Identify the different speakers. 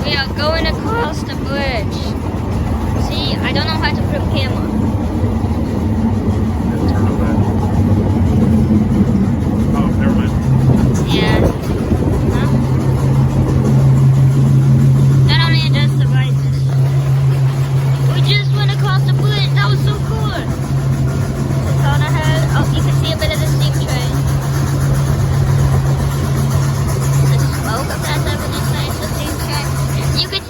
Speaker 1: We are going across the bridge. See, I don't know how to put a camera.
Speaker 2: Turn it back. Oh, never mind.
Speaker 1: Yeah. Huh? Not only just devices. We just went across the bridge. That was so cool. It's on ahead. Oh, you can see a bit of the steam train. The smoke of that 76 the steam train. You can